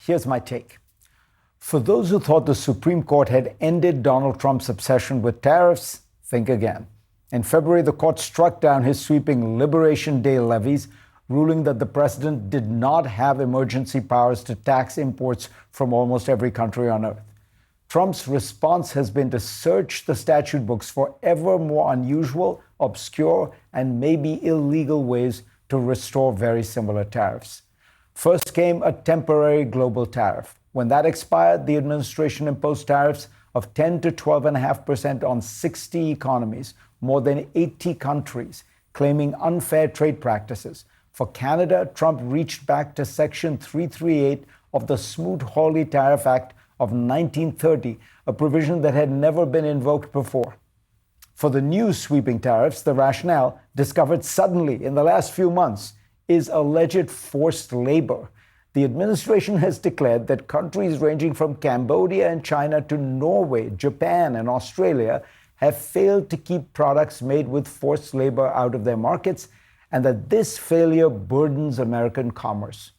Here's my take. For those who thought the Supreme Court had ended Donald Trump's obsession with tariffs, think again. In February, the court struck down his sweeping Liberation Day levies, ruling that the president did not have emergency powers to tax imports from almost every country on earth. Trump's response has been to search the statute books for ever more unusual, obscure, and maybe illegal ways to restore very similar tariffs. First came a temporary global tariff. When that expired, the administration imposed tariffs of 10 to 12.5% on 60 economies, more than 80 countries, claiming unfair trade practices. For Canada, Trump reached back to Section 338 of the Smoot-Hawley Tariff Act of 1930, a provision that had never been invoked before. For the new sweeping tariffs, the rationale, discovered suddenly in the last few months, is alleged forced labor. The administration has declared that countries ranging from Cambodia and China to Norway, Japan, and Australia have failed to keep products made with forced labor out of their markets, and that this failure burdens American commerce.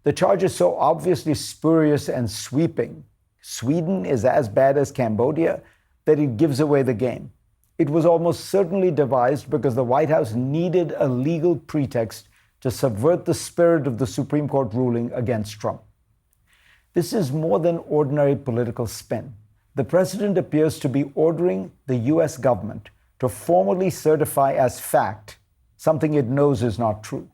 The charge is so obviously spurious and sweeping. Sweden is as bad as Cambodia that it gives away the game. It was almost certainly devised because the White House needed a legal pretext to subvert the spirit of the Supreme Court ruling against Trump. This is more than ordinary political spin. The president appears to be ordering the U.S. government to formally certify as fact something it knows is not true.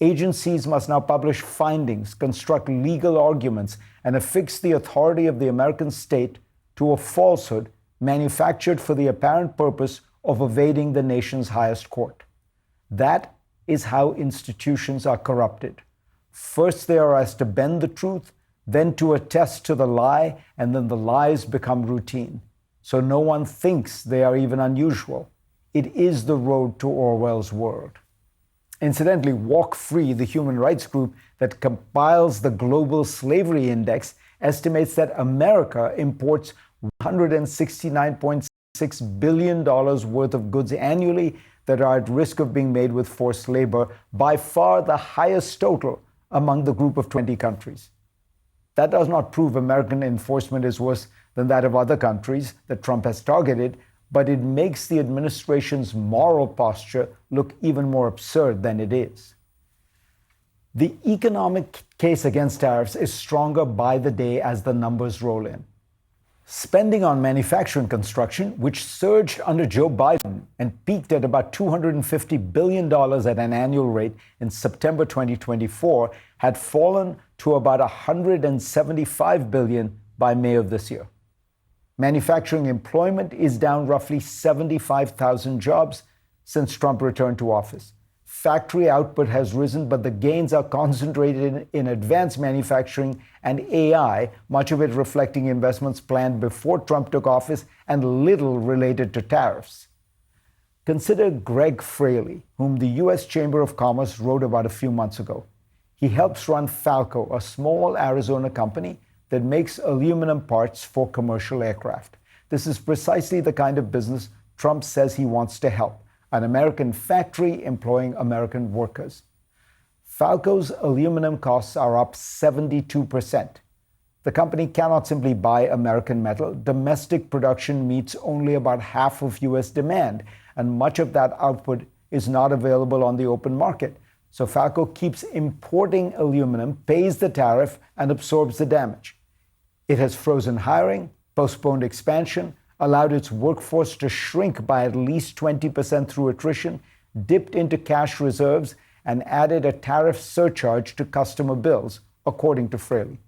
Agencies must now publish findings, construct legal arguments, and affix the authority of the American state to a falsehood manufactured for the apparent purpose of evading the nation's highest court. That is how institutions are corrupted. First, they are asked to bend the truth, then to attest to the lie, and then the lies become routine. So no one thinks they are even unusual. It is the road to Orwell's world. Incidentally, Walk Free, the human rights group that compiles the Global Slavery Index, estimates that America imports $169.6 billion worth of goods annually that are at risk of being made with forced labor, by far the highest total among the group of 20 countries. That does not prove American enforcement is worse than that of other countries that Trump has targeted, but it makes the administration's moral posture look even more absurd than it is. The economic case against tariffs is stronger by the day as the numbers roll in. Spending on manufacturing construction, which surged under Joe Biden and peaked at about $250 billion at an annual rate in September 2024, had fallen to about $175 billion by May of this year. Manufacturing employment is down roughly 75,000 jobs since Trump returned to office. Factory output has risen, but the gains are concentrated in advanced manufacturing and AI, much of it reflecting investments planned before Trump took office and little related to tariffs. Consider Greg Fraley, whom the U.S. Chamber of Commerce wrote about a few months ago. He helps run Falco, a small Arizona company that makes aluminum parts for commercial aircraft. This is precisely the kind of business Trump says he wants to help, an American factory employing American workers. Falco's aluminum costs are up 72%. The company cannot simply buy American metal. Domestic production meets only about half of U.S. demand, and much of that output is not available on the open market. So Falco keeps importing aluminum, pays the tariff, and absorbs the damage. It has frozen hiring, postponed expansion, allowed its workforce to shrink by at least 20% through attrition, dipped into cash reserves, and added a tariff surcharge to customer bills, according to Fraley.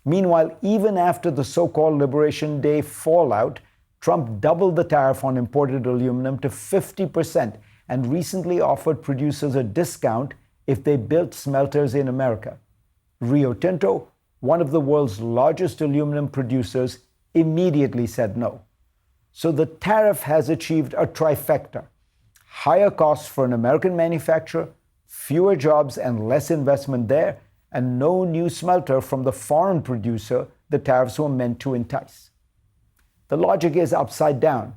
Meanwhile, even after the so-called Liberation Day fallout, Trump doubled the tariff on imported aluminum to 50% and recently offered producers a discount if they built smelters in America. Rio Tinto, one of the world's largest aluminum producers, immediately said no. So the tariff has achieved a trifecta: higher costs for an American manufacturer, fewer jobs and less investment there, and no new smelter from the foreign producer the tariffs were meant to entice. The logic is upside down.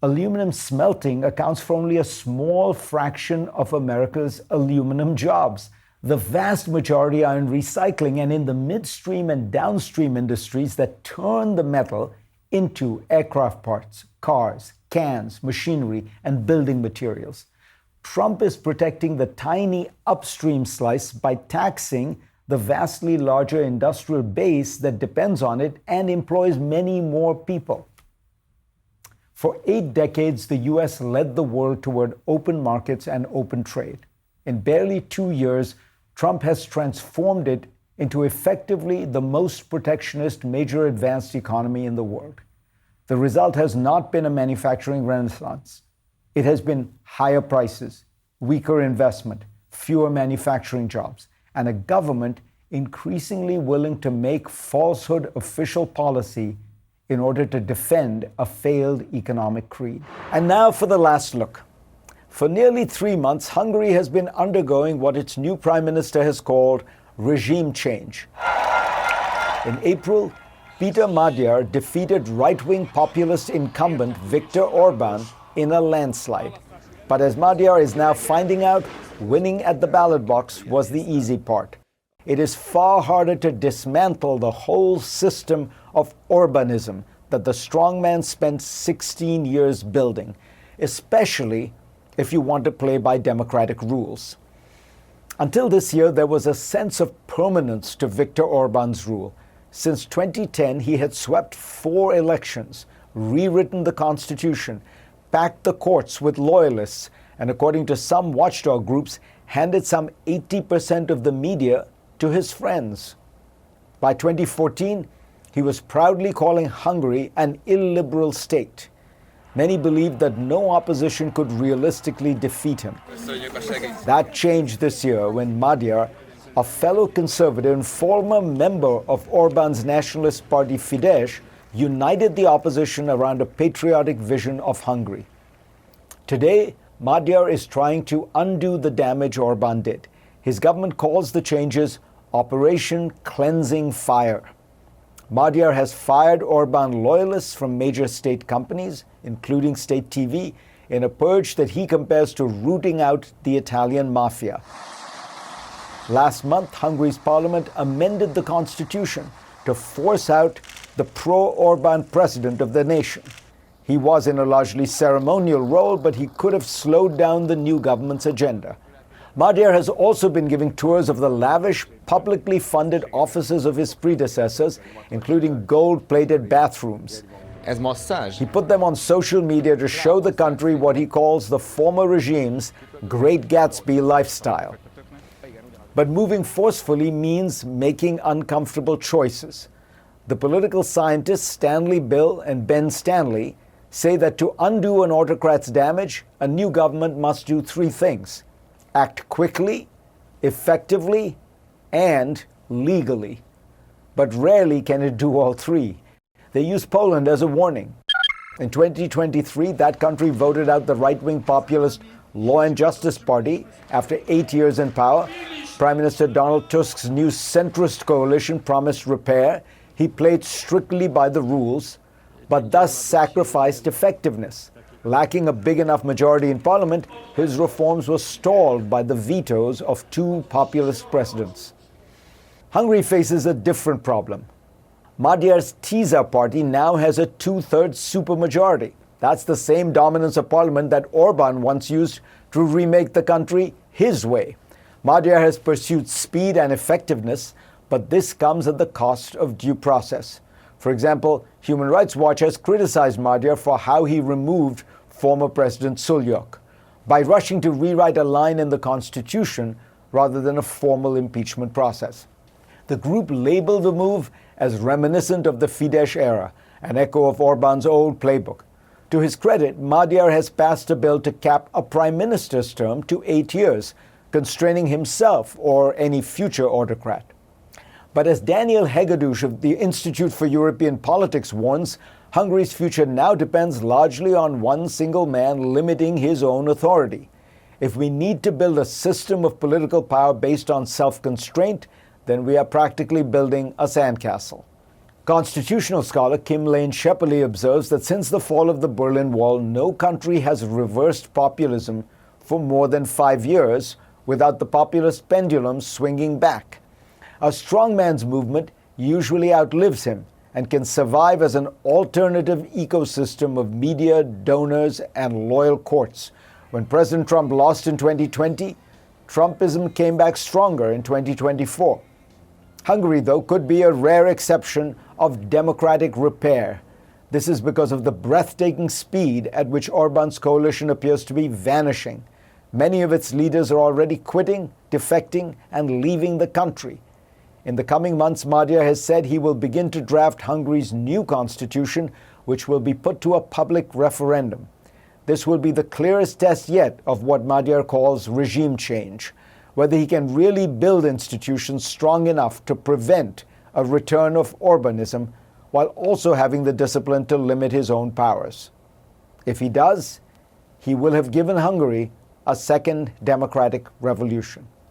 Aluminum smelting accounts for only a small fraction of America's aluminum jobs. The vast majority are in recycling and in the midstream and downstream industries that turn the metal into aircraft parts, cars, cans, machinery, and building materials. Trump is protecting the tiny upstream slice by taxing the vastly larger industrial base that depends on it and employs many more people. For 8 decades, the US led the world toward open markets and open trade. In barely 2 years, Trump has transformed it into effectively the most protectionist major advanced economy in the world. The result has not been a manufacturing renaissance. It has been higher prices, weaker investment, fewer manufacturing jobs, and a government increasingly willing to make falsehood official policy in order to defend a failed economic creed. And now for the last look. For nearly 3 months, Hungary has been undergoing what its new prime minister has called regime change. In April, Peter Magyar defeated right-wing populist incumbent Viktor Orban in a landslide. But as Magyar is now finding out, winning at the ballot box was the easy part. It is far harder to dismantle the whole system of Orbanism that the strongman spent 16 years building, especially if you want to play by democratic rules. Until this year, there was a sense of permanence to Viktor Orban's rule. Since 2010, he had swept 4 elections, rewritten the constitution, packed the courts with loyalists, and according to some watchdog groups, handed some 80% of the media to his friends. By 2014, he was proudly calling Hungary an illiberal state. Many believed that no opposition could realistically defeat him. That changed this year when Magyar, a fellow conservative and former member of Orban's nationalist party Fidesz, united the opposition around a patriotic vision of Hungary. Today, Magyar is trying to undo the damage Orban did. His government calls the changes Operation Cleansing Fire. Magyar has fired Orban loyalists from major state companies, including state TV, in a purge that he compares to rooting out the Italian mafia. Last month, Hungary's parliament amended the constitution to force out the pro-Orban president of the nation. He was in a largely ceremonial role, but he could have slowed down the new government's agenda. Magyar has also been giving tours of the lavish, publicly funded offices of his predecessors, including gold-plated bathrooms. He put them on social media to show the country what he calls the former regime's Great Gatsby lifestyle. But moving forcefully means making uncomfortable choices. The political scientists Stanley Bill and Ben Stanley say that to undo an autocrat's damage, a new government must do 3 things: act quickly, effectively, and legally. But rarely can it do all 3. They use Poland as a warning. In 2023, that country voted out the right-wing populist Law and Justice Party after 8 years in power. Prime Minister Donald Tusk's new centrist coalition promised repair. He played strictly by the rules, but thus sacrificed effectiveness. Lacking a big enough majority in parliament, his reforms were stalled by the vetoes of 2 populist presidents. Hungary faces a different problem. Magyar's TISA party now has a 2/3 supermajority. That's the same dominance of parliament that Orban once used to remake the country his way. Magyar has pursued speed and effectiveness, but this comes at the cost of due process. For example, Human Rights Watch has criticized Magyar for how he removed former President Sulyok by rushing to rewrite a line in the constitution rather than a formal impeachment process. The group labeled the move as reminiscent of the Fidesz era, an echo of Orban's old playbook. To his credit, Magyar has passed a bill to cap a prime minister's term to 8 years, constraining himself or any future autocrat. But as Daniel Hegedus of the Institute for European Politics warns, Hungary's future now depends largely on one single man limiting his own authority. If we need to build a system of political power based on self-constraint, then we are practically building a sandcastle. Constitutional scholar Kim Lane Shepperly observes that since the fall of the Berlin Wall, no country has reversed populism for more than 5 years without the populist pendulum swinging back. A strongman's movement usually outlives him and can survive as an alternative ecosystem of media, donors, and loyal courts. When President Trump lost in 2020, Trumpism came back stronger in 2024. Hungary, though, could be a rare exception of democratic repair. This is because of the breathtaking speed at which Orban's coalition appears to be vanishing. Many of its leaders are already quitting, defecting, and leaving the country. In the coming months, Magyar has said he will begin to draft Hungary's new constitution, which will be put to a public referendum. This will be the clearest test yet of what Magyar calls regime change, whether he can really build institutions strong enough to prevent a return of Orbanism while also having the discipline to limit his own powers. If he does, he will have given Hungary a second democratic revolution.